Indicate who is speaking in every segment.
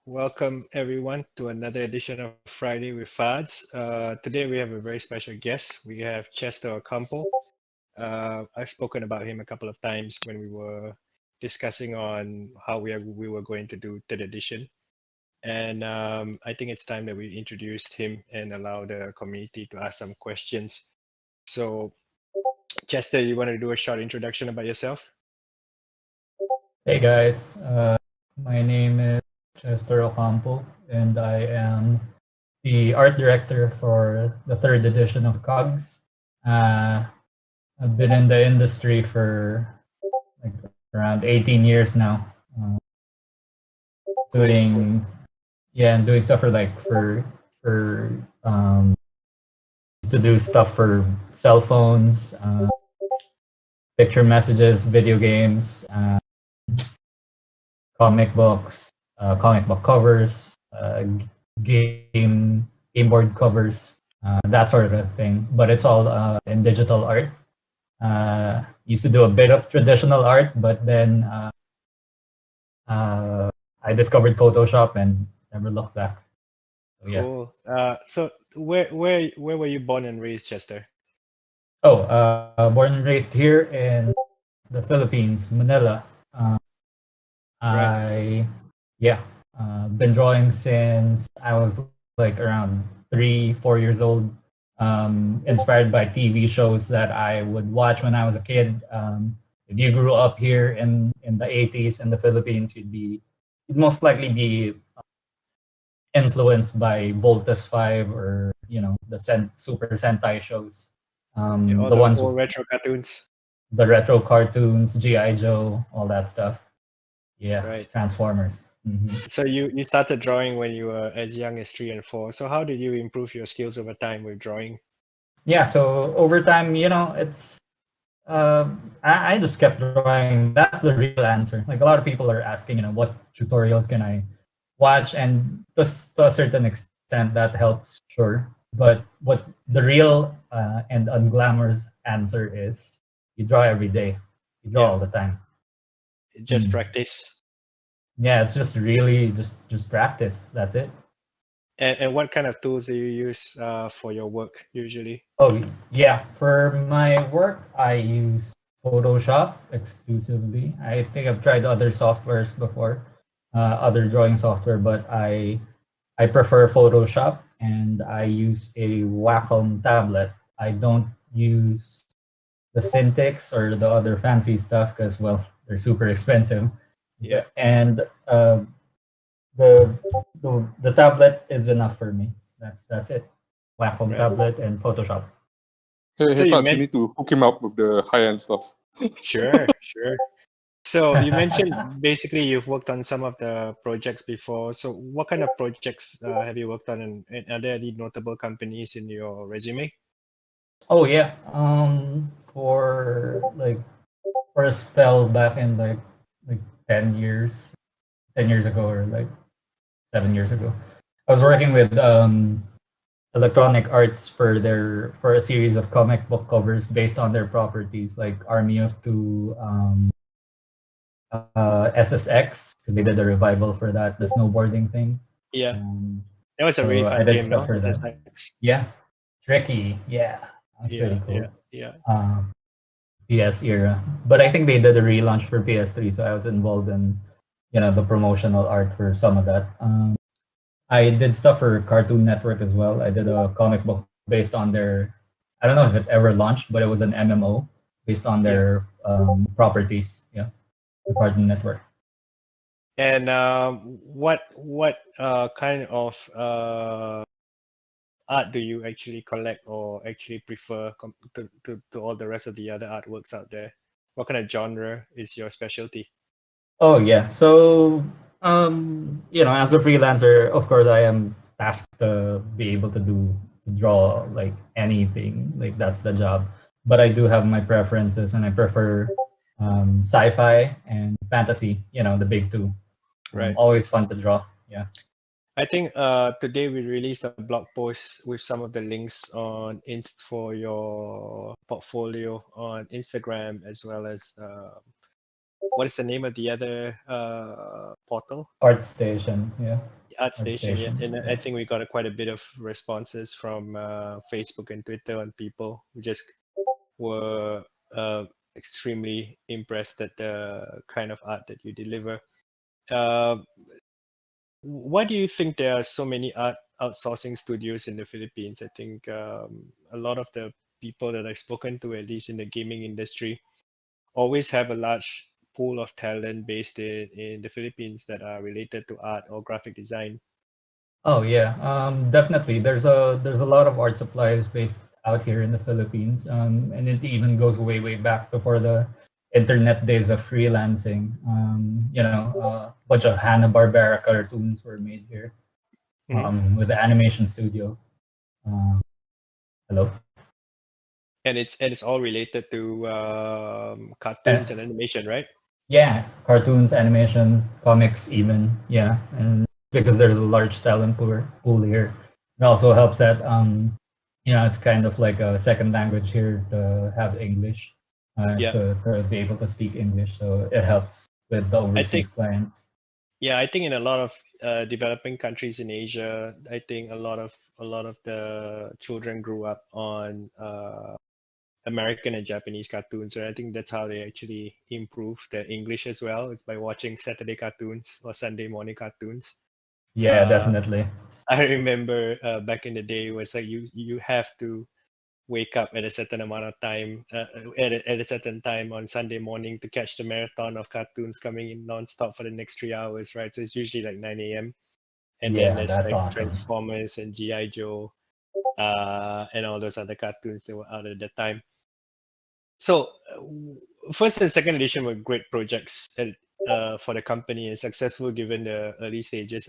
Speaker 1: Welcome everyone to another edition of Friday with Fads. Today we have a very special guest. We have Chester Ocampo. I've spoken about him a couple of times when we were discussing on how we were going to do third edition. And I think it's time that we introduced him and allow the community to ask some questions. So Chester, you want to do a short introduction about yourself?
Speaker 2: Hey guys, my name is Chester Ocampo, and I am the art director for the third edition of KOGs. I've been in the industry for like around 18 years now, doing doing stuff for to do stuff for cell phones, picture messages, video games, comic books, comic book covers, game board covers, that sort of thing. But it's all in digital art. Used to do a bit of traditional art, but then I discovered Photoshop and never looked back. So, yeah.
Speaker 1: Cool. So where were you born and raised, Chester?
Speaker 2: Oh, born and raised here in the Philippines, Manila.
Speaker 1: Right.
Speaker 2: Been drawing since I was like around 3, 4 years old. Inspired by TV shows that I would watch when I was a kid. If you grew up here in the 80s in the Philippines, you'd most likely be influenced by Voltus 5 or the Super Sentai shows.
Speaker 1: All
Speaker 2: The
Speaker 1: the
Speaker 2: ones,
Speaker 1: old retro cartoons.
Speaker 2: the retro cartoons, GI Joe, all that stuff. Yeah,
Speaker 1: Right.
Speaker 2: Transformers.
Speaker 1: So you started drawing when you were as young as 3 and 4. So how did you improve your skills over time with drawing?
Speaker 2: Yeah, so over time, it's I just kept drawing. That's the real answer. Like a lot of people are asking, what tutorials can I watch, and to a certain extent that helps, sure. But what the real and unglamorous answer is, you draw every day. You draw all the time.
Speaker 1: Just practice.
Speaker 2: Yeah, it's just really just practice. That's it.
Speaker 1: And what kind of tools do you use for your work usually?
Speaker 2: Oh yeah, for my work I use Photoshop exclusively. I think I've tried other softwares before, other drawing software, but I prefer Photoshop, and I use a Wacom tablet. I don't use the Cintiq or the other fancy stuff because, well, they're super expensive.
Speaker 1: Yeah.
Speaker 2: And the tablet is enough for me. That's it. Wacom tablet and Photoshop.
Speaker 3: Hey,
Speaker 1: So
Speaker 3: hey
Speaker 1: you
Speaker 3: Fats, you need to hook him up with the high-end stuff.
Speaker 1: Sure. So you mentioned basically you've worked on some of the projects before. So what kind of projects have you worked on, and are there any notable companies in your resume?
Speaker 2: Oh yeah. For a spell back in like 10 years ago, or like 7 years ago, I was working with Electronic Arts for a series of comic book covers based on their properties, like Army of Two, SSX, because they did a revival for that, the snowboarding thing.
Speaker 1: Yeah. That was a really
Speaker 2: So I
Speaker 1: fun
Speaker 2: did
Speaker 1: game,
Speaker 2: stuff
Speaker 1: no?
Speaker 2: for that.
Speaker 1: SSX.
Speaker 2: Yeah, tricky. Yeah, that's pretty cool.
Speaker 1: Yeah.
Speaker 2: PS era, but I think they did a relaunch for PS3, so I was involved in the promotional art for some of that. I did stuff for Cartoon Network as well. I did a comic book based on their, I don't know if it ever launched, but it was an MMO based on their properties. Yeah, the Cartoon Network.
Speaker 1: And what kind of art do you actually collect or actually prefer to all the rest of the other artworks out there? What kind of genre is your specialty?
Speaker 2: Oh yeah. So as a freelancer, of course, I am tasked to be able to draw like anything. Like that's the job. But I do have my preferences, and I prefer sci-fi and fantasy. The big two.
Speaker 1: Right.
Speaker 2: Always fun to draw. Yeah.
Speaker 1: I think today we released a blog post with some of the links on for your portfolio on Instagram, as well as what is the name of the other portal?
Speaker 2: Art Station. Yeah.
Speaker 1: ArtStation, yeah. And I
Speaker 2: yeah.
Speaker 1: think we got quite a bit of responses from Facebook and Twitter on people who just were extremely impressed at the kind of art that you deliver. Why do you think there are so many art outsourcing studios in the Philippines? I think a lot of the people that I've spoken to, at least in the gaming industry, always have a large pool of talent based in the Philippines that are related to art or graphic design.
Speaker 2: Oh yeah, definitely. There's a lot of art supplies based out here in the Philippines, and it even goes way back before the internet days of freelancing. A bunch of Hanna-Barbera cartoons were made here with the animation studio. Hello.
Speaker 1: And it's all related to cartoons
Speaker 2: Uh,
Speaker 1: and animation, right?
Speaker 2: yeah, cartoons, animation, comics, even. Yeah, and because there's a large talent pool here, it also helps that it's kind of like a second language here to have English,
Speaker 1: Yeah,
Speaker 2: to be able to speak English. So it helps with the
Speaker 1: I think
Speaker 2: overseas clients.
Speaker 1: I think in a lot of developing countries in Asia, I think a lot of the children grew up on American and Japanese cartoons, and I think that's how they actually improve their English as well. It's by watching Saturday cartoons or Sunday morning cartoons.
Speaker 2: Yeah,
Speaker 1: Uh,
Speaker 2: definitely.
Speaker 1: I remember back in the day, it was like you have to wake up at a certain amount of time at a certain time on Sunday morning to catch the marathon of cartoons coming in nonstop for the next 3 hours, right? So it's usually like 9 a.m. And then
Speaker 2: Yeah,
Speaker 1: there's
Speaker 2: that's
Speaker 1: like
Speaker 2: awesome.
Speaker 1: Transformers and GI Joe and all those other cartoons that were out at the time. So first and second edition were great projects for the company and successful given the early stages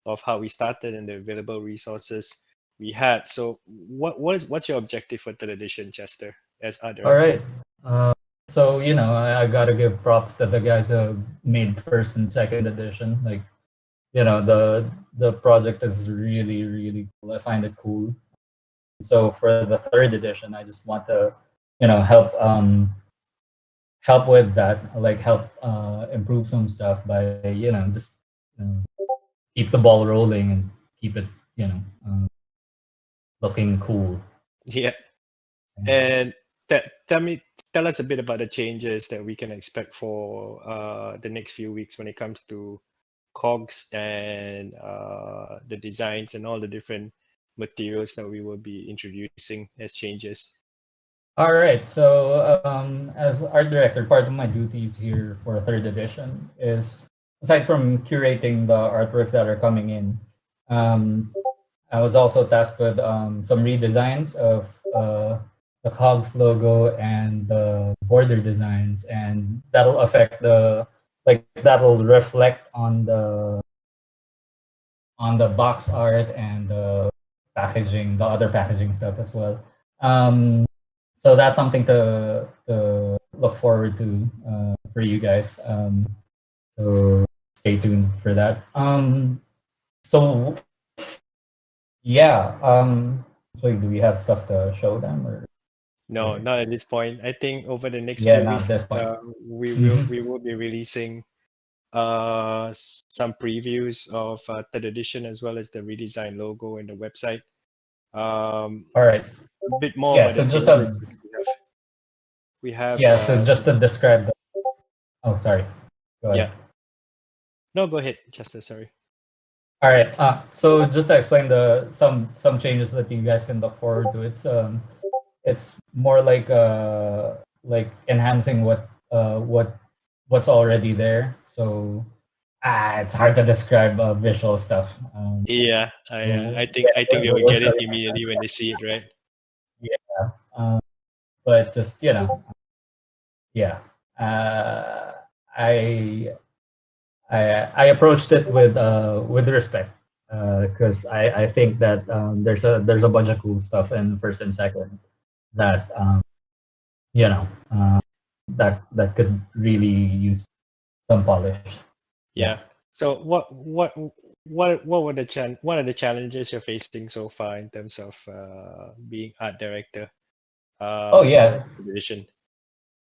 Speaker 1: of how we started and the available resources we had. So what's your objective for third edition, Chester, as art
Speaker 2: All
Speaker 1: director?
Speaker 2: right. So I gotta give props to the guys who made first and second edition. Like the project is really cool. I find it cool. So for the third edition, I just want to help with that, like help improve some stuff by just keep the ball rolling and keep it you know looking cool.
Speaker 1: Yeah. And tell us a bit about the changes that we can expect for the next few weeks when it comes to KOGs and the designs and all the different materials that we will be introducing as changes.
Speaker 2: All right. So as art director, part of my duties here for third edition is, aside from curating the artworks that are coming in, I was also tasked with some redesigns of the COGS logo and the border designs, and that'll affect that'll reflect on the box art and the packaging, the other packaging stuff as well. So that's something to look forward to for you guys. So stay tuned for that. So yeah. So do we have stuff to show them or?
Speaker 1: No, not at this point. I think over the next
Speaker 2: Yeah,
Speaker 1: few
Speaker 2: not at this
Speaker 1: weeks,
Speaker 2: point.
Speaker 1: we will
Speaker 2: Mhm.
Speaker 1: we will be releasing some previews of third edition as well as the redesigned logo and the website.
Speaker 2: All right.
Speaker 1: A bit more
Speaker 2: Yeah.
Speaker 1: about the
Speaker 2: So just
Speaker 1: changes is we have
Speaker 2: yeah. So just to describe. Oh, sorry. Go
Speaker 1: yeah.
Speaker 2: ahead.
Speaker 1: No, go ahead, Chester. Sorry.
Speaker 2: All right. So just to explain the some changes that you guys can look forward to. It's more like enhancing what's already there. So it's hard to describe visual stuff.
Speaker 1: Yeah,
Speaker 2: So,
Speaker 1: I think they will
Speaker 2: we'll
Speaker 1: get
Speaker 2: show
Speaker 1: it
Speaker 2: you next time.
Speaker 1: immediately when they see it, right?
Speaker 2: Yeah. But just yeah. Uh, I I approached it with respect because I think that there's a bunch of cool stuff in first and second that you know uh, that could really use some polish. Yeah.
Speaker 1: Yeah. So what were what are the challenges you're facing so far in terms of being art director
Speaker 2: Oh
Speaker 1: for
Speaker 2: yeah.
Speaker 1: the division?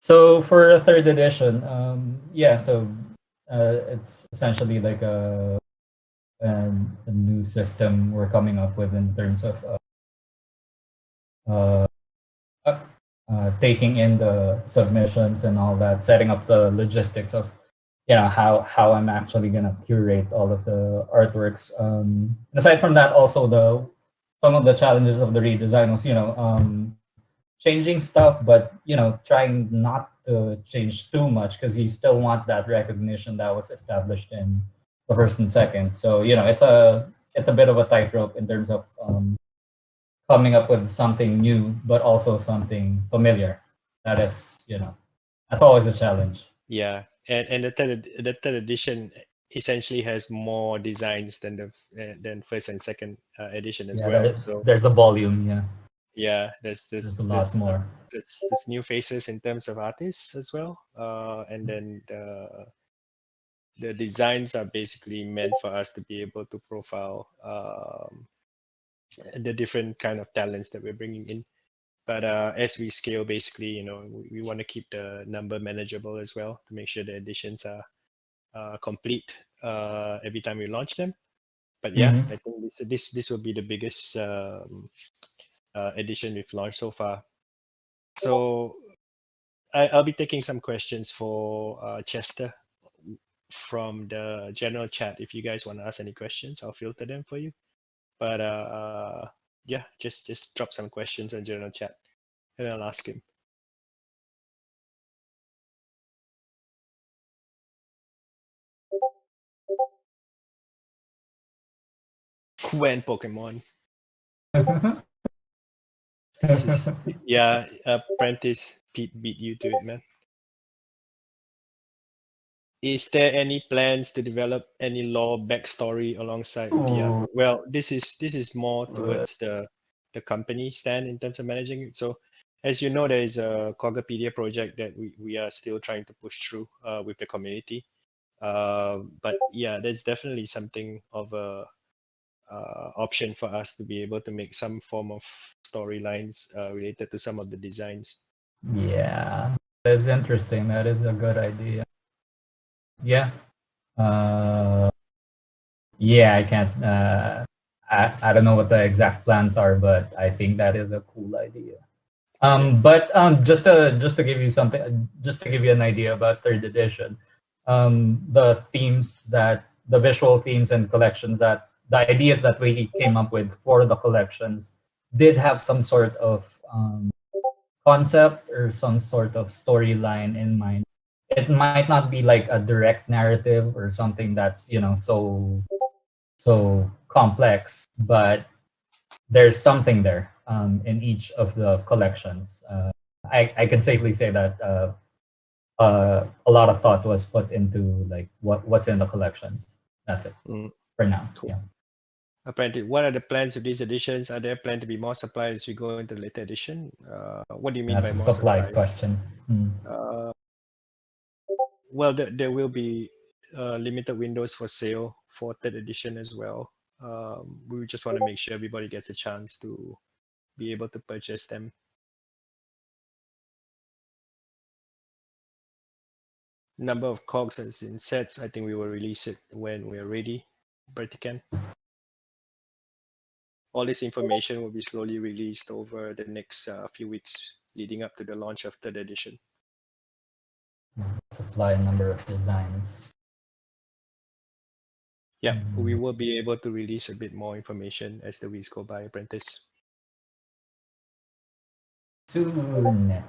Speaker 2: So for a third edition, yeah. So it's essentially like and a new system we're coming up with in terms of uh, taking in the submissions and all that, setting up the logistics of how I'm actually gonna curate all of the artworks. Aside from that, also some of the challenges of the redesign was changing stuff, but trying not to change too much because you still want that recognition that was established in the first and second. So it's a bit of a tightrope in terms of coming up with something new, but also something familiar. That is, that's always a challenge.
Speaker 1: Yeah, and the third edition essentially has more designs than than first and second edition as well. So
Speaker 2: there's a volume. Yeah,
Speaker 1: yeah,
Speaker 2: there's a lot more.
Speaker 1: there's new faces in terms of artists as well. And then the designs are basically meant for us to be able to profile the different kind of talents that we're bringing in. But as we scale, basically, we want to keep the number manageable as well to make sure the editions are complete every time we launch them. But yeah,
Speaker 2: Mhm.
Speaker 1: I think this will be the biggest edition we've launched so far. So I'll be taking some questions for Chester from the general chat. If you guys want to ask any questions, I'll filter them for you. But yeah, just drop some questions in general chat, and I'll ask him. When Pokemon. Yeah, Apprentice Pete beat you to it, man. Is there any plans to develop any lore backstory alongside the artwork? Well, this is more towards the company stand in terms of managing it. So as you know, there is a Kogapedia project that we are still trying to push through with the community. But yeah, that's definitely something of a option for us to be able to make some form of storylines related to some of the designs.
Speaker 2: Yeah, that's interesting. That is a good idea. Yeah. Uh, yeah, I can't. I don't know what the exact plans are, but I think that is a cool idea. But just to give you something, just to give you an idea about third edition, the visual themes and collections that the ideas that we came up with for the collections did have some sort of concept or some sort of storyline in mind. It might not be like a direct narrative or something that's so complex, but there's something there in each of the collections. I can safely say that a lot of thought was put into like what's in the collections. That's it for now.
Speaker 1: Cool.
Speaker 2: Yeah.
Speaker 1: Apparently, what are the plans with these editions? Are there planned to be more supplies as we go into the later edition? What do you mean
Speaker 2: That's
Speaker 1: by
Speaker 2: a
Speaker 1: more
Speaker 2: supply
Speaker 1: supplies?
Speaker 2: question.
Speaker 1: Well, there will be limited windows for sale for third edition as well. We just want to make sure everybody gets a chance to be able to purchase them. Number of KOGs as in sets, I think we will release it when we're ready. Bertican. All this information will be slowly released over the next few weeks leading up to the launch of third edition.
Speaker 2: Supply number of designs.
Speaker 1: Yeah, we will be able to release a bit more information as the weeks go by, Apprentice.
Speaker 2: Soon.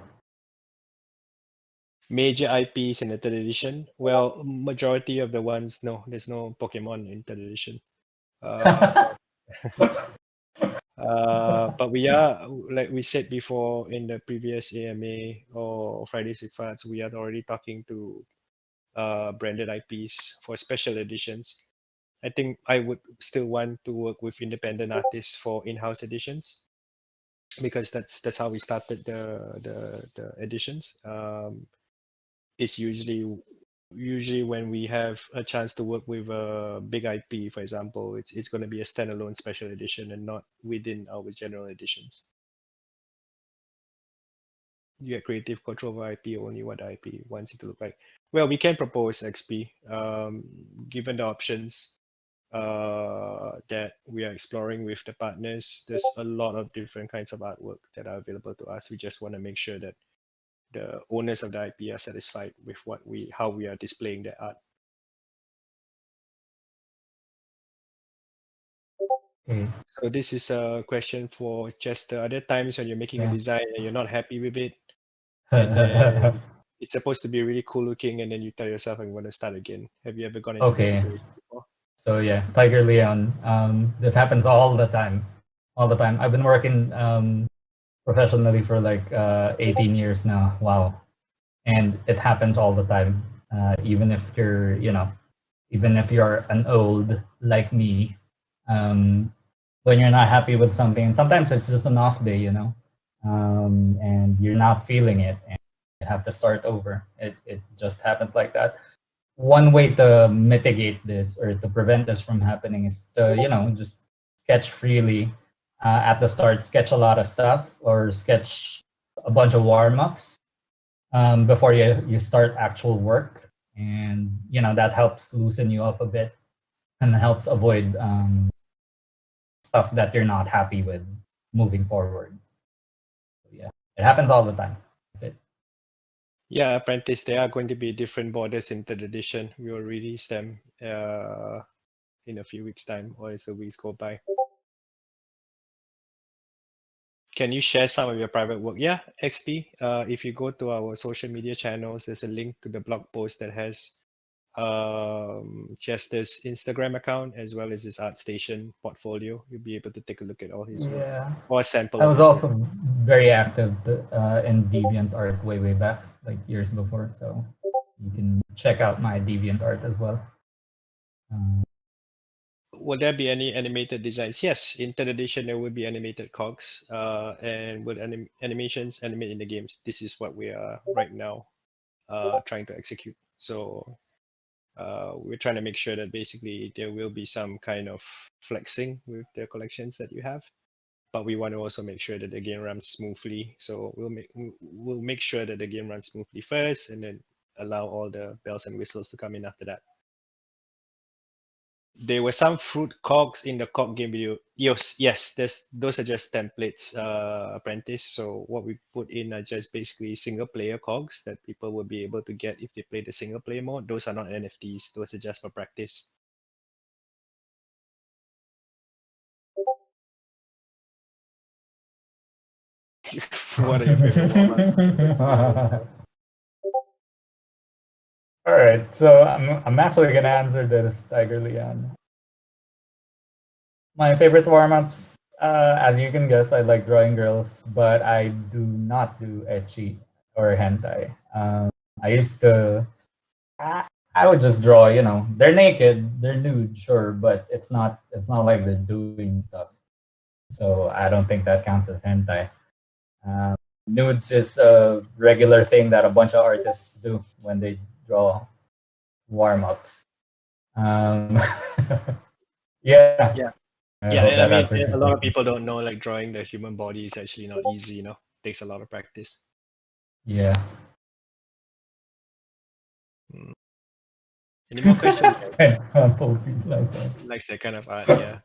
Speaker 1: Major IPs in the third edition. Well, majority of the ones, no, there's no Pokemon in third edition. But we are, like we said before in the previous AMA or Fridays with Fads, we are already talking to branded IPs for special editions. I think I would still want to work with independent artists for in-house editions because that's how we started the editions. It's usually when we have a chance to work with a big IP, for example, it's going to be a standalone special edition and not within our general editions. You get creative control over IP only what the IP wants it to look like. Well, we can propose XP given the options. that we are exploring with the partners. There's a lot of different kinds of artwork that are available to us. We just want to make sure that the owners of the IP are satisfied with how we are displaying the art.
Speaker 2: Okay.
Speaker 1: So this is a question for Chester. Are there times when you're making a
Speaker 2: Yeah.
Speaker 1: design and you're not happy with it, and then it's supposed to be really cool looking, and then you tell yourself, "I'm going to start again"? Have you ever gone into this
Speaker 2: Okay.
Speaker 1: situation before?
Speaker 2: So yeah, Tiger Leon. This happens all the time. All the time. I've been working professionally for like 18 years now. Wow. And it happens all the time. Even if you're, even if you're an old like me, when you're not happy with something, and sometimes it's just an off day, and you're not feeling it, and you have to start over. It just happens like that. One way to mitigate this or to prevent this from happening is to, just sketch freely at the start. Sketch a lot of stuff or sketch a bunch of warm-ups before you start actual work, and that helps loosen you up a bit and helps avoid stuff that you're not happy with moving forward. Yeah, it happens all the time. That's it.
Speaker 1: Yeah, Apprentice, there are going to be different borders in third edition. We will release them in a few weeks' time, or as the weeks go by. Can you share some of your private work? Yeah, XP. If you go to our social media channels, there's a link to the blog post that has Chester's Instagram account as well as his ArtStation portfolio. You'll be able to take a look at all his work
Speaker 2: Yeah.
Speaker 1: or a sample
Speaker 2: I
Speaker 1: of
Speaker 2: was
Speaker 1: his work.
Speaker 2: also very active in DeviantArt way back, like years before. So you can check out my DeviantArt as well.
Speaker 1: Will there be any animated designs? Yes, in third edition there will be animated KOGs, and will animations animate in the games. This is what we are right now trying to execute. So we're trying to make sure that basically there will be some kind of flexing with the collections that you have, but we want to also make sure that the game runs smoothly. So we'll make sure that the game runs smoothly first, and then allow all the bells and whistles to come in after that. There were some fruit cogs in the cog game video. Yes, those are just templates, Apprentice. So what we put in are just basically single player cogs that people will be able to get if they play the single player mode. Those are not NFTs. Those are just for practice. What are your favorite warm-ups?
Speaker 2: All right, so I'm actually gonna answer this, Tiger Leon. My favorite warm-ups, as you can guess, I like drawing girls, but I do not do ecchi or hentai. I used to, I would just draw. They're naked, they're nude, sure, but it's not like they're doing stuff. So I don't think that counts as hentai. Nudes is a regular thing that a bunch of artists do when they draw warm-ups. Yeah.
Speaker 1: Yeah.
Speaker 2: I
Speaker 1: Yeah,
Speaker 2: hope
Speaker 1: and I
Speaker 2: that
Speaker 1: mean,
Speaker 2: answers
Speaker 1: a
Speaker 2: your
Speaker 1: lot of
Speaker 2: question.
Speaker 1: people don't know like drawing the human body is actually not easy, takes a lot of practice.
Speaker 2: Yeah.
Speaker 1: Any more questions, guys?
Speaker 2: And Ocampo feels like that.
Speaker 1: Likes that kind of art, yeah.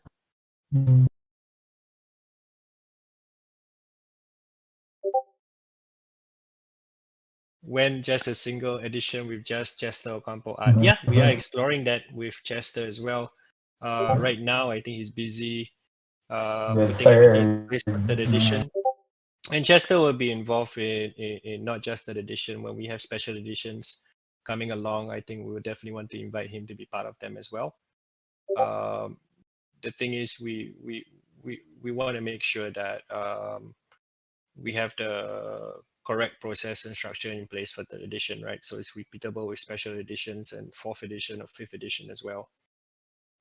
Speaker 1: When just a single edition with just Chester Ocampo art. Yeah, we are exploring that with Chester as well. Right now, I think he's busy
Speaker 2: The
Speaker 1: putting everything in
Speaker 2: third.
Speaker 1: place for third edition. And Chester will be involved in not just that edition. When we have special editions coming along, I think we would definitely want to invite him to be part of them as well. The thing is, we want to make sure that we have the correct process and structure in place for third edition, right? So it's repeatable with special editions and fourth edition or fifth edition as well.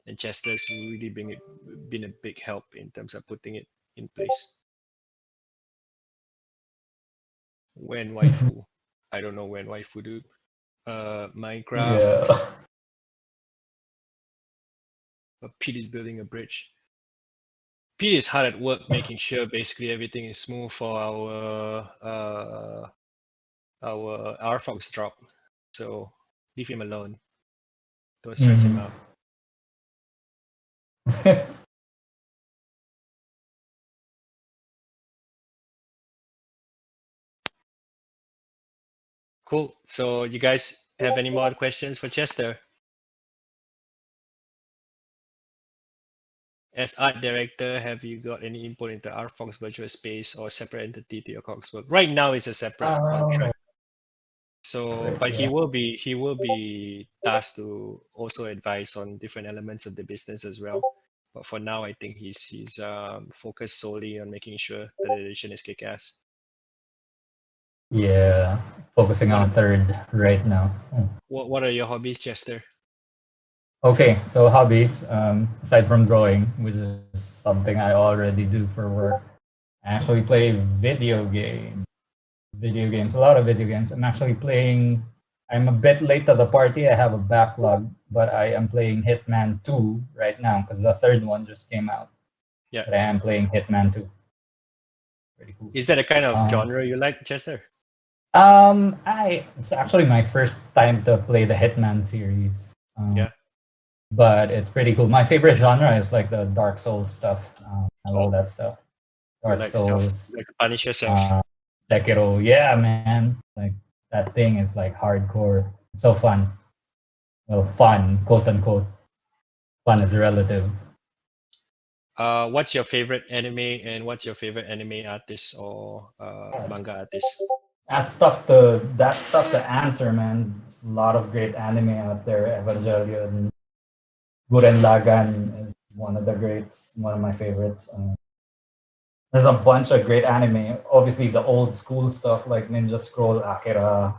Speaker 1: And Chester's really been a big help in terms of putting it in place. When waifu, I don't know when waifu do. Minecraft.
Speaker 2: Yeah.
Speaker 1: Pete is building a bridge. Pete is hard at work making sure basically everything is smooth for our RFOX drop. So leave him alone. Don't stress him out. Cool. So you guys have any more questions for Chester? As art director, have you got any input into RFOX virtual space or separate entity to your COGS work? Right now, it's a separate contract. So, but
Speaker 2: Yeah.
Speaker 1: he will be tasked to also advise on different elements of the business as well. But for now, I think he's focused solely on making sure that the edition is kick-ass.
Speaker 2: Yeah, focusing on third right now.
Speaker 1: What are your hobbies, Chester?
Speaker 2: Okay, so hobbies, aside from drawing, which is something I already do for work, I actually play video games. A lot of video games. I'm a bit late to the party. I have a backlog, but I am playing Hitman 2 right now because the third one just came out.
Speaker 1: Yeah.
Speaker 2: But I am playing Hitman 2. Pretty cool.
Speaker 1: Is that a kind of genre you like, Chester?
Speaker 2: It's actually my first time to play the Hitman series.
Speaker 1: Yeah.
Speaker 2: But it's pretty cool. My favorite genre is like the Dark Souls stuff. I love that stuff.
Speaker 1: You
Speaker 2: Dark
Speaker 1: like
Speaker 2: Souls,
Speaker 1: stuff, like to punish yourself.
Speaker 2: Sekiro. Yeah, man. Like that thing is like hardcore. It's so fun. Well, fun, quote unquote. Fun is relative.
Speaker 1: What's your favorite anime and what's your favorite anime artist or manga artist?
Speaker 2: That's tough to answer, man. There's a lot of great anime out there. Evangelion, Gurren Lagann is one of the greats, one of my favorites. There's a bunch of great anime. Obviously, the old school stuff like Ninja Scroll, Akira,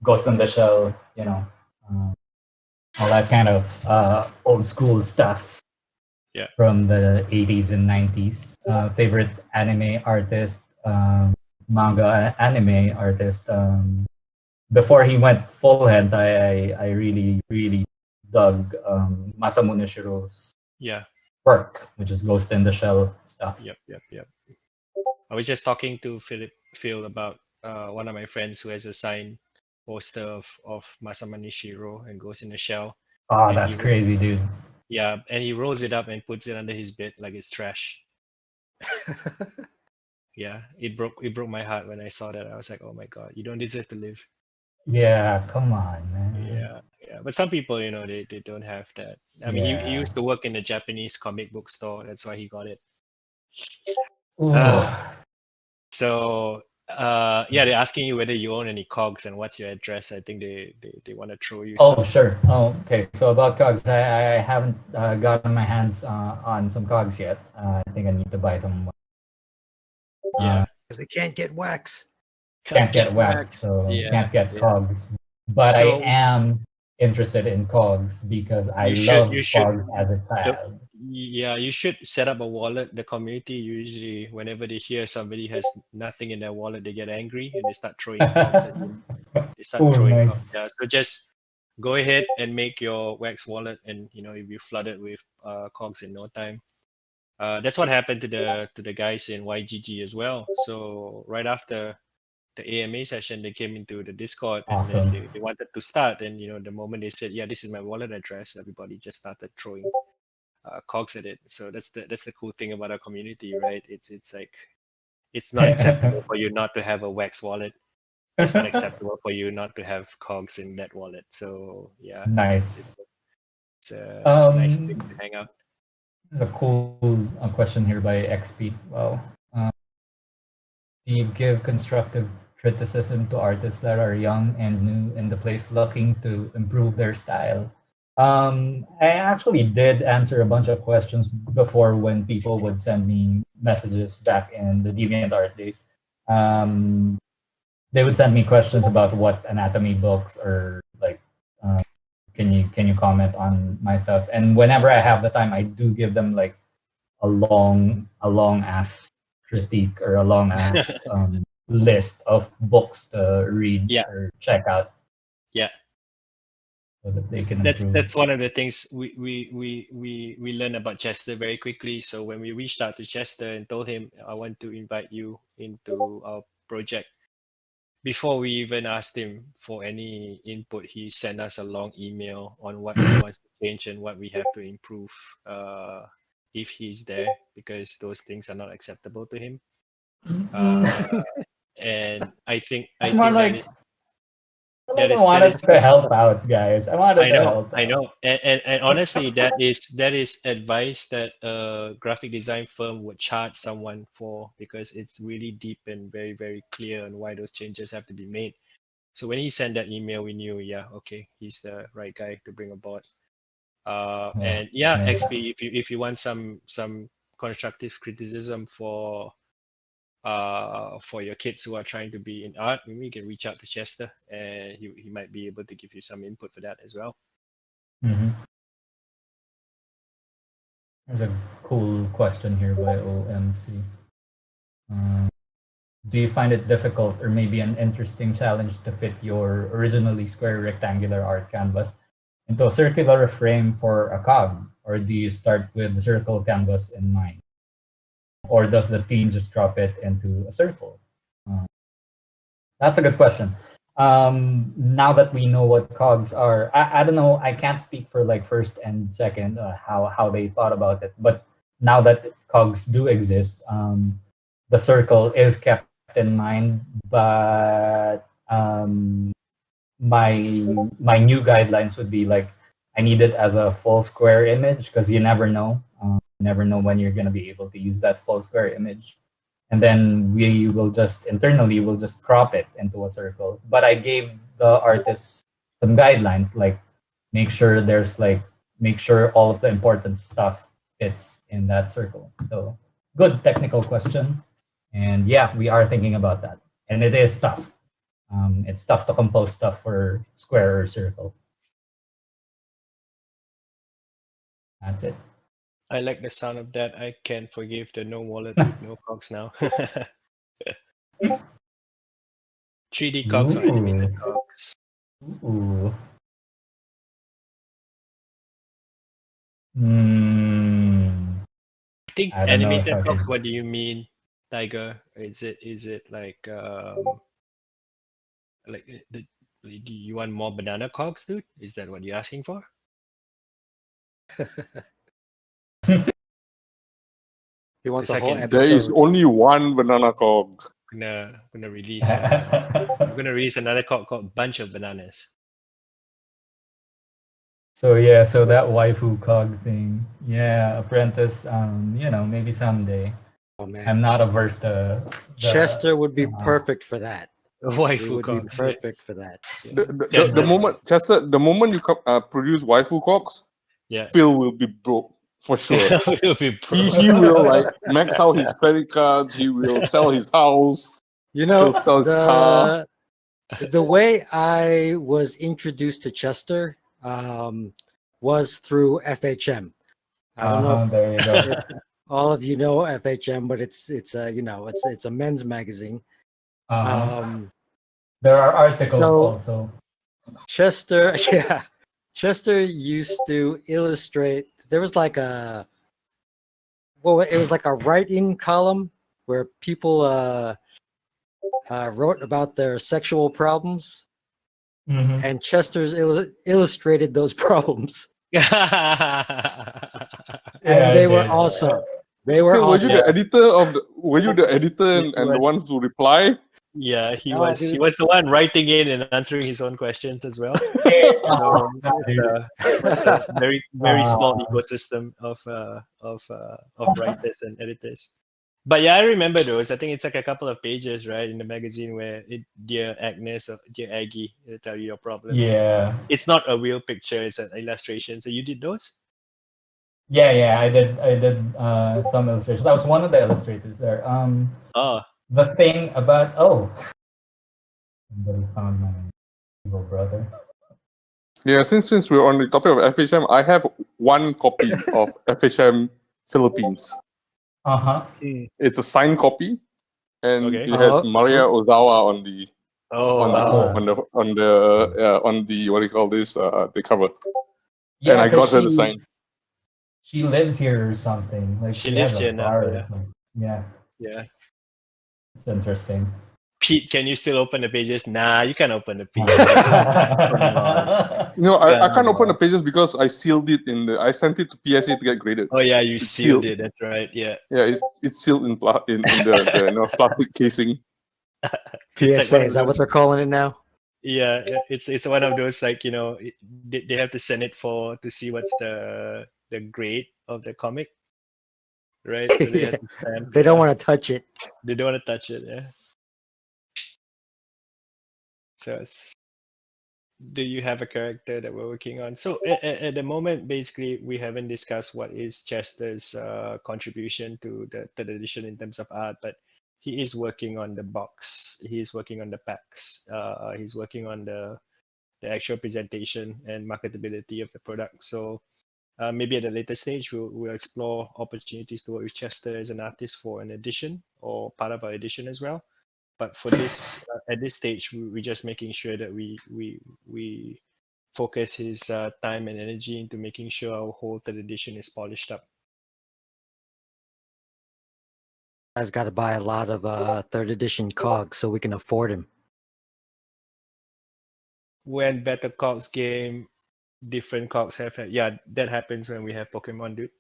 Speaker 2: Ghost in the Shell, all that kind of old school stuff.
Speaker 1: Yeah.
Speaker 2: From the 80s and 90s. Favorite anime artist, manga anime artist. Before he went full head, I really dug Masamune Shiro's work, which is Ghost in the Shell stuff.
Speaker 1: Yep. I was just talking to Phil about one of my friends who has a signed poster of Masamune Shiro and Ghost in the Shell.
Speaker 2: Oh,
Speaker 1: and
Speaker 2: that's crazy, dude.
Speaker 1: Yeah, and he rolls it up and puts it under his bed like it's trash. Yeah, it broke my heart when I saw that. I was like, oh my god, you don't deserve to live.
Speaker 2: Yeah, come on, man.
Speaker 1: Yeah. But some people, they don't have that. I mean, he used to work in a Japanese comic book store. That's why he got it. So they're asking you whether you own any COGs and what's your address. I think they want to throw you
Speaker 2: Oh,
Speaker 1: some.
Speaker 2: sure. Oh, okay. So about COGs, I haven't gotten my hands on some COGs yet. I think I need to buy some.
Speaker 1: Yeah.
Speaker 4: Because they can't get wax.
Speaker 2: Can't get wax, so can't get COGs. But I am interested in COGs because I love COGs as a child.
Speaker 1: Yeah, you should set up a wallet. The community usually, whenever they hear somebody has nothing in their wallet, they get angry and they start throwing COGs at you. They start throwing COGs. Yeah, so just go ahead and make your wax wallet, and you'll be flooded with COGs in no time. That's what happened to the guys in YGG as well. So right after the AMA session, they came into the Discord and then they wanted to start. And the moment they said, "Yeah, this is my wallet address," everybody just started throwing COGs at it. So that's the cool thing about our community, right? It's like it's not acceptable for you not to have a wax wallet. It's not acceptable for you not to have COGs in that wallet. So yeah,
Speaker 2: nice.
Speaker 1: It's a nice thing to hang out.
Speaker 2: There's a cool question here by XP. Wow. Do you give constructive criticism to artists that are young and new in the place looking to improve their style? I actually did answer a bunch of questions before when people would send me messages back in the DeviantArt days. They would send me questions about what anatomy books or like, can you comment on my stuff? And whenever I have the time, I do give them like a long ass critique or a long ass list of books to read or check out.
Speaker 1: Yeah.
Speaker 2: So that they can improve.
Speaker 1: That's one of the things we learned about Chester very quickly. So when we reached out to Chester and told him, I want to invite you into our project, before we even asked him for any input, he sent us a long email on what he wants to change and what we have to improve if he's there, because those things are not acceptable to him. And I think
Speaker 2: It's more
Speaker 1: that
Speaker 2: like,
Speaker 1: is
Speaker 2: I wanted to
Speaker 1: good.
Speaker 2: help out, guys. I wanted to help
Speaker 1: I
Speaker 2: out.
Speaker 1: know, and honestly, that is advice that a graphic design firm would charge someone for, because it's really deep and very, very clear on why those changes have to be made. So when he sent that email, we knew, yeah, okay, he's the right guy to bring aboard. And yeah,
Speaker 2: nice.
Speaker 1: XP, if you want some constructive criticism for your kids who are trying to be in art, maybe you can reach out to Chester, and he might be able to give you some input for that as well.
Speaker 2: There's a cool question here by OMC. Do you find it difficult or maybe an interesting challenge to fit your originally square rectangular art canvas into a circular frame for a cog? Or do you start with the circle canvas in mind? Or does the team just drop it into a circle? That's a good question. Now that we know what cogs are, I don't know, I can't speak for like first and second how they thought about it, but now that cogs do exist, the circle is kept in mind, but my new guidelines would be like, I need it as a full square image, because you never know. Never know when you're going to be able to use that full square image. And then we will just internally we'll just crop it into a circle. But I gave the artists some guidelines, like make sure all of the important stuff fits in that circle. So good technical question. And yeah, we are thinking about that. And it is tough. It's tough to compose stuff for square or circle. That's it.
Speaker 1: I like the sound of that. I can forgive the no wallet with no cogs now. 3D cogs or animated cogs.
Speaker 2: Ooh.
Speaker 1: I think
Speaker 2: I don't know if
Speaker 1: animated
Speaker 2: I
Speaker 1: cogs.
Speaker 2: could.
Speaker 1: What do you mean, Tiger? Is it like do you want more banana cogs, dude? Is that what you're asking for?
Speaker 4: He wants
Speaker 1: The
Speaker 4: a whole
Speaker 1: second-
Speaker 3: There is
Speaker 4: episode.
Speaker 3: only one banana cog.
Speaker 1: Gonna release. I'm gonna release another cog called Bunch of Bananas.
Speaker 2: So yeah, so that waifu cog thing. Yeah, Apprentice, maybe someday.
Speaker 4: Oh man,
Speaker 2: I'm not averse to
Speaker 4: Chester would be perfect for that. He
Speaker 1: Waifu
Speaker 4: would be
Speaker 1: cogs.
Speaker 4: perfect for that.
Speaker 3: The moment Chester, the moment you produce waifu cogs,
Speaker 1: Yeah.
Speaker 3: Phil will be broke for sure.
Speaker 1: Will be
Speaker 3: He will like max out his credit cards. He will sell his house.
Speaker 4: You know,
Speaker 3: He'll sell his car.
Speaker 4: the way I was introduced to Chester was through FHM. I don't know if
Speaker 2: there you go.
Speaker 4: all of you know FHM, but it's a men's magazine.
Speaker 2: There are articles
Speaker 4: so-
Speaker 2: also.
Speaker 4: Chester used to illustrate. There was like it was like a write-in column where people wrote about their sexual problems, and Chester's illustrated those problems, and they were awesome. They were
Speaker 3: Phil,
Speaker 4: awesome.
Speaker 3: were you the editor and the ones who reply?
Speaker 1: Yeah, he
Speaker 4: No,
Speaker 1: was.
Speaker 4: dude.
Speaker 1: He was the one writing in and answering his own questions as well. It's a very small ecosystem of writers and editors. But yeah, I remember those. I think it's like a couple of pages, right, in the magazine where Dear Agnes or Dear Aggie, it'll tell you your problems.
Speaker 2: Yeah.
Speaker 1: It's not a real picture; it's an illustration. So you did those?
Speaker 2: Yeah, I did some illustrations. I was one of the illustrators there. The thing about somebody found my evil brother.
Speaker 3: Yeah, since we're on the topic of FHM, I have one copy of FHM Philippines. It's a signed copy, and
Speaker 1: Okay.
Speaker 3: it has Maria Ozawa on the what do you call this? The cover.
Speaker 2: Yeah,
Speaker 3: and I got her to sign.
Speaker 2: She lives here or something. Like
Speaker 1: She lives
Speaker 2: has a
Speaker 1: here now,
Speaker 2: bar or
Speaker 1: yeah.
Speaker 2: something. Yeah.
Speaker 1: Yeah.
Speaker 2: It's interesting.
Speaker 1: Pete, can you still open the pages? Nah, you can't open the pages. Come on.
Speaker 3: No, I can't
Speaker 1: Come
Speaker 3: open the
Speaker 1: on.
Speaker 3: pages because I sealed it I sent it to PSA to get graded.
Speaker 1: Oh yeah, you
Speaker 3: It's
Speaker 1: sealed
Speaker 3: sealed.
Speaker 1: it. That's right. Yeah.
Speaker 3: Yeah, it's sealed in the plastic casing.
Speaker 1: It's like
Speaker 4: PSA,
Speaker 1: one of
Speaker 4: is that what
Speaker 1: those.
Speaker 4: they're calling it now?
Speaker 1: Yeah, it's one of those, like, they have to send it to see what's the grade of the comic, right? So they
Speaker 4: Yeah.
Speaker 1: have to stamp.
Speaker 4: They don't
Speaker 1: Yeah.
Speaker 4: want to touch it.
Speaker 1: They don't want to touch it. Yeah. So do you have a character that we're working on? So at the moment, basically, we haven't discussed what is Chester's contribution to the third edition in terms of art, but he is working on the box. He is working on the packs. He's working on the actual presentation and marketability of the product. So maybe at a later stage, we'll explore opportunities to work with Chester as an artist for an edition or part of our edition as well. But for this, at this stage, we're just making sure that we focus his time and energy into making sure our whole third edition is polished up.
Speaker 4: I've got to buy a lot of third edition KOGs so we can afford him.
Speaker 1: When better COGs game, different COGs have had. Yeah, that happens when we have Pokemon, dude.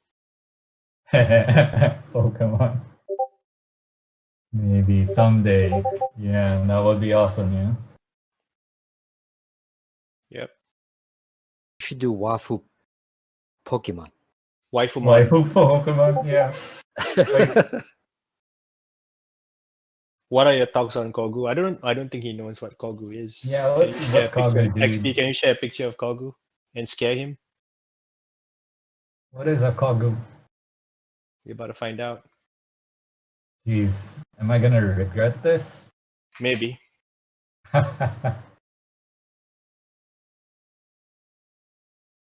Speaker 2: Pokemon. Maybe someday. Yeah, that would be awesome, yeah.
Speaker 1: Yep.
Speaker 4: We should do Wafu Pokemon.
Speaker 1: Waifumon.
Speaker 2: Waifu Pokemon, yeah.
Speaker 1: What are your thoughts on Kogu? I don't think he knows what Kogu is.
Speaker 2: Yeah,
Speaker 1: Can
Speaker 2: what's
Speaker 1: you share a picture?
Speaker 2: Kogu, dude?
Speaker 1: XP, can you share a picture of Kogu and scare him?
Speaker 2: What is a Kogu?
Speaker 1: You're about to find out.
Speaker 2: Jeez, am I gonna regret this?
Speaker 1: Maybe.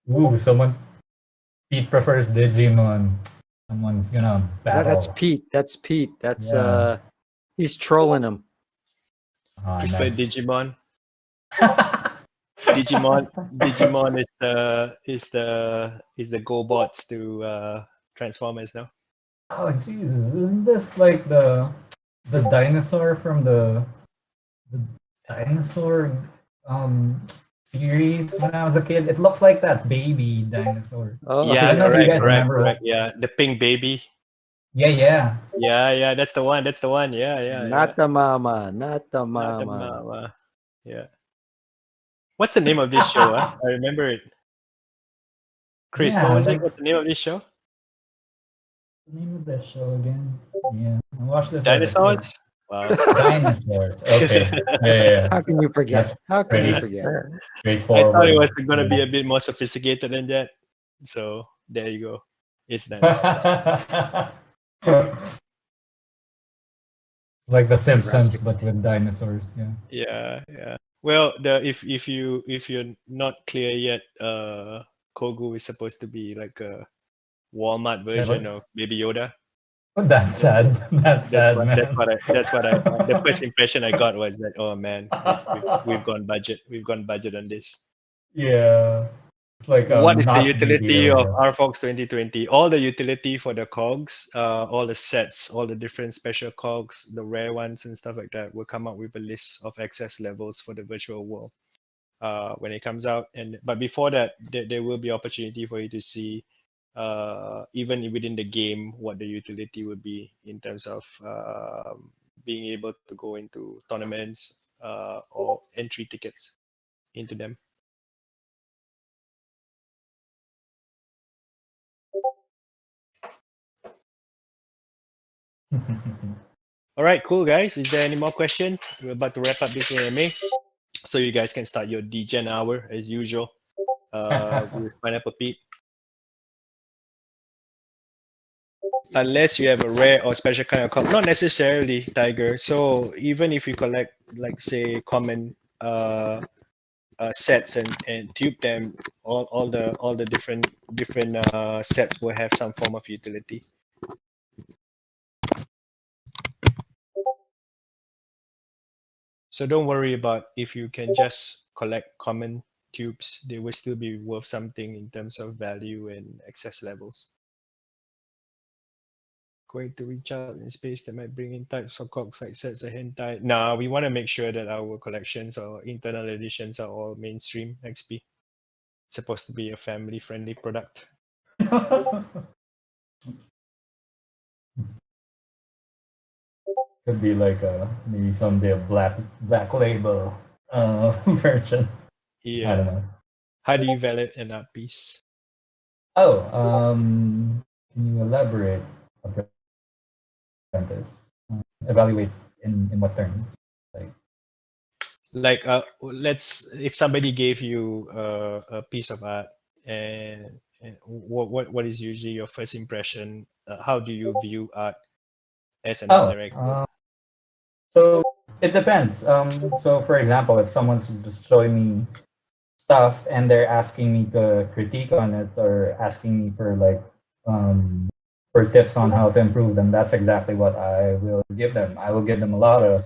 Speaker 2: Ooh, Pete prefers Digimon. Someone's gonna battle.
Speaker 4: That's Pete. That's Pete. That's
Speaker 2: Yeah.
Speaker 4: he's trolling him.
Speaker 1: Prefer
Speaker 2: Nice.
Speaker 1: Digimon. Digimon is the GoBots to Transformers now.
Speaker 2: Oh Jesus! Isn't this like the dinosaur from the dinosaur series when I was a kid? It looks like that baby dinosaur.
Speaker 4: Oh,
Speaker 1: Yeah,
Speaker 2: I don't know if you guys
Speaker 1: correct.
Speaker 2: remember.
Speaker 1: Yeah, the pink baby.
Speaker 2: Yeah.
Speaker 1: Yeah, that's the one. Yeah.
Speaker 4: not the mama. Not the
Speaker 1: Not the
Speaker 4: mama.
Speaker 1: mama. Yeah. What's the name of this show? I remember it. Chris,
Speaker 2: Yeah,
Speaker 1: what was it?
Speaker 2: like-
Speaker 1: What's the name of this show?
Speaker 2: The name of the show again? Yeah, I watched this. as a kid.
Speaker 1: Dinosaurs? Wow.
Speaker 2: Dinosaurs. Okay. Yeah.
Speaker 4: How can you forget?
Speaker 2: That's
Speaker 4: How can you
Speaker 2: pretty
Speaker 4: forget?
Speaker 1: I
Speaker 2: straightforward.
Speaker 1: thought it was going to be a bit more sophisticated than that. So there you go. It's dinosaurs.
Speaker 2: Like the Simpsons,
Speaker 4: Jurassic.
Speaker 2: but with dinosaurs. Yeah.
Speaker 1: Yeah. Well, if you're not clear yet, Kogu is supposed to be like a Walmart version of Baby Yoda.
Speaker 2: But that's sad. That's sad, man.
Speaker 1: That's what I the first impression I got was that, oh man, we've gone budget. We've gone budget on this.
Speaker 2: Yeah. It's like
Speaker 1: What is the
Speaker 2: not
Speaker 1: utility
Speaker 2: Baby
Speaker 1: of
Speaker 2: Yoda.
Speaker 1: RFOX 2020? All the utility for the COGs, all the sets, all the different special COGs, the rare ones and stuff like that, will come up with a list of access levels for the virtual world when it comes out. But before that, there will be opportunity for you to see, even within the game, what the utility would be in terms of being able to go into tournaments or entry tickets into them. All right, cool guys. Is there any more question? We're about to wrap up this AMA, so you guys can start your DGen hour as usual with Pineapple Pete. Unless you have a rare or special kind of not necessarily, Tiger. So even if you collect, like say, common sets and tube them, all the different sets will have some form of utility. So don't worry about if you can just collect common tubes, they will still be worth something in terms of value and access levels. going to reach out in space that might bring in types of KOGs like sets of hentai. Nah, we want to make sure that our collections or internal editions are all mainstream XP. It's supposed to be a family-friendly product.
Speaker 2: Could be like maybe someday a black label version. I don't
Speaker 1: Yeah.
Speaker 2: know.
Speaker 1: How do you validate an art piece?
Speaker 2: Oh, can you elaborate, apprentice? Evaluate in what terms?
Speaker 1: Like, let's if somebody gave you a piece of art, and what is usually your first impression? How do you view art as an art director?
Speaker 2: So it depends. So for example, if someone's just showing me stuff and they're asking me to critique on it or asking me for for tips on how to improve them, that's exactly what I will give them. I will give them a lot of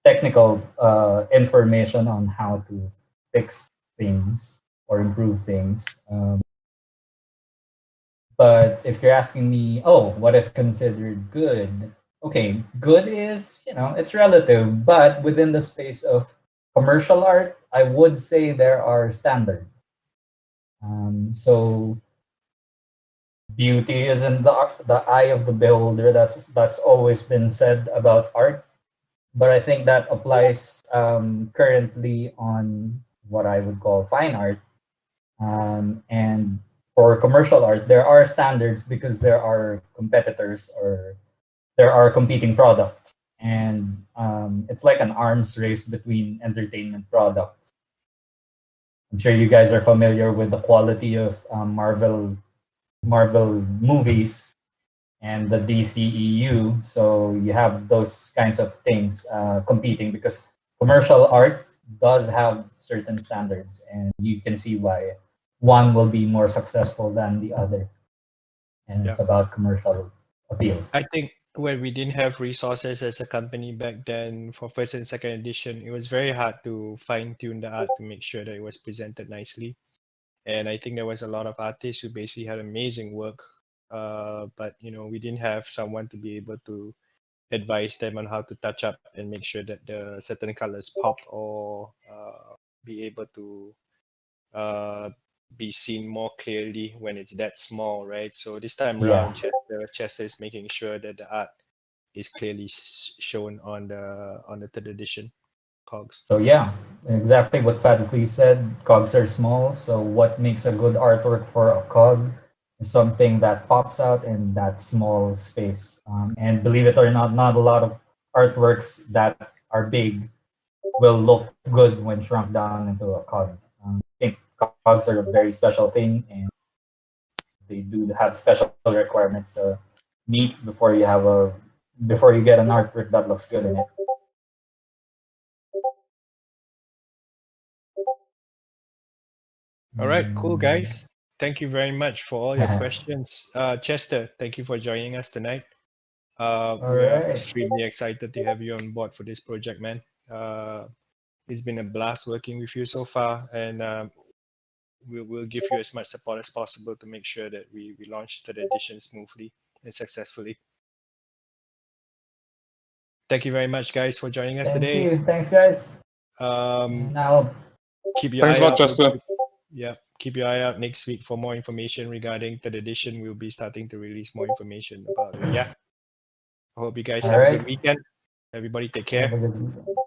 Speaker 2: technical information on how to fix things or improve things. But if you're asking me, oh, what is considered good? Okay, good is, it's relative, but within the space of commercial art, I would say there are standards. So beauty is in the eye of the beholder. That's always been said about art, but I think that applies currently on what I would call fine art. And for commercial art, there are standards because there are competitors or there are competing products. And it's like an arms race between entertainment products. I'm sure you guys are familiar with the quality of Marvel movies and the DCEU. So you have those kinds of things competing because commercial art does have certain standards, and you can see why one will be more successful than the other. And it's about commercial appeal.
Speaker 1: I think when we didn't have resources as a company back then for first and second edition, it was very hard to fine tune the art to make sure that it was presented nicely. And I think there was a lot of artists who basically had amazing work, but we didn't have someone to be able to advise them on how to touch up and make sure that the certain colors pop or be able to uh, be seen more clearly when it's that small, right? So this time around, Chester is making sure that the art is clearly shown on the third edition KOGs.
Speaker 2: So yeah, exactly what Fadsley said. COGs are small, so what makes a good artwork for a COG is something that pops out in that small space. And believe it or not a lot of artworks that are big will look good when shrunk down into a COG. I think COGs are a very special thing, and they do have special requirements to meet before you get an artwork that looks good in it.
Speaker 1: All right, cool guys. Thank you very much for all your questions. Chester, thank you for joining us tonight. We are extremely excited to have you on board for this project, man. It's been a blast working with you so far, and we'll give you as much support as possible to make sure that we launch third edition smoothly and successfully. Thank you very much, guys, for joining us today.
Speaker 2: Thank you. Thanks, guys.
Speaker 1: Now, keep your
Speaker 3: Thanks
Speaker 1: eye
Speaker 3: a lot,
Speaker 1: out.
Speaker 3: Chester.
Speaker 1: Yeah, keep your eye out next week for more information regarding third edition. We'll be starting to release more information about it. Yeah. I hope you guys have a good weekend. Everybody take care.
Speaker 2: Have a good weekend.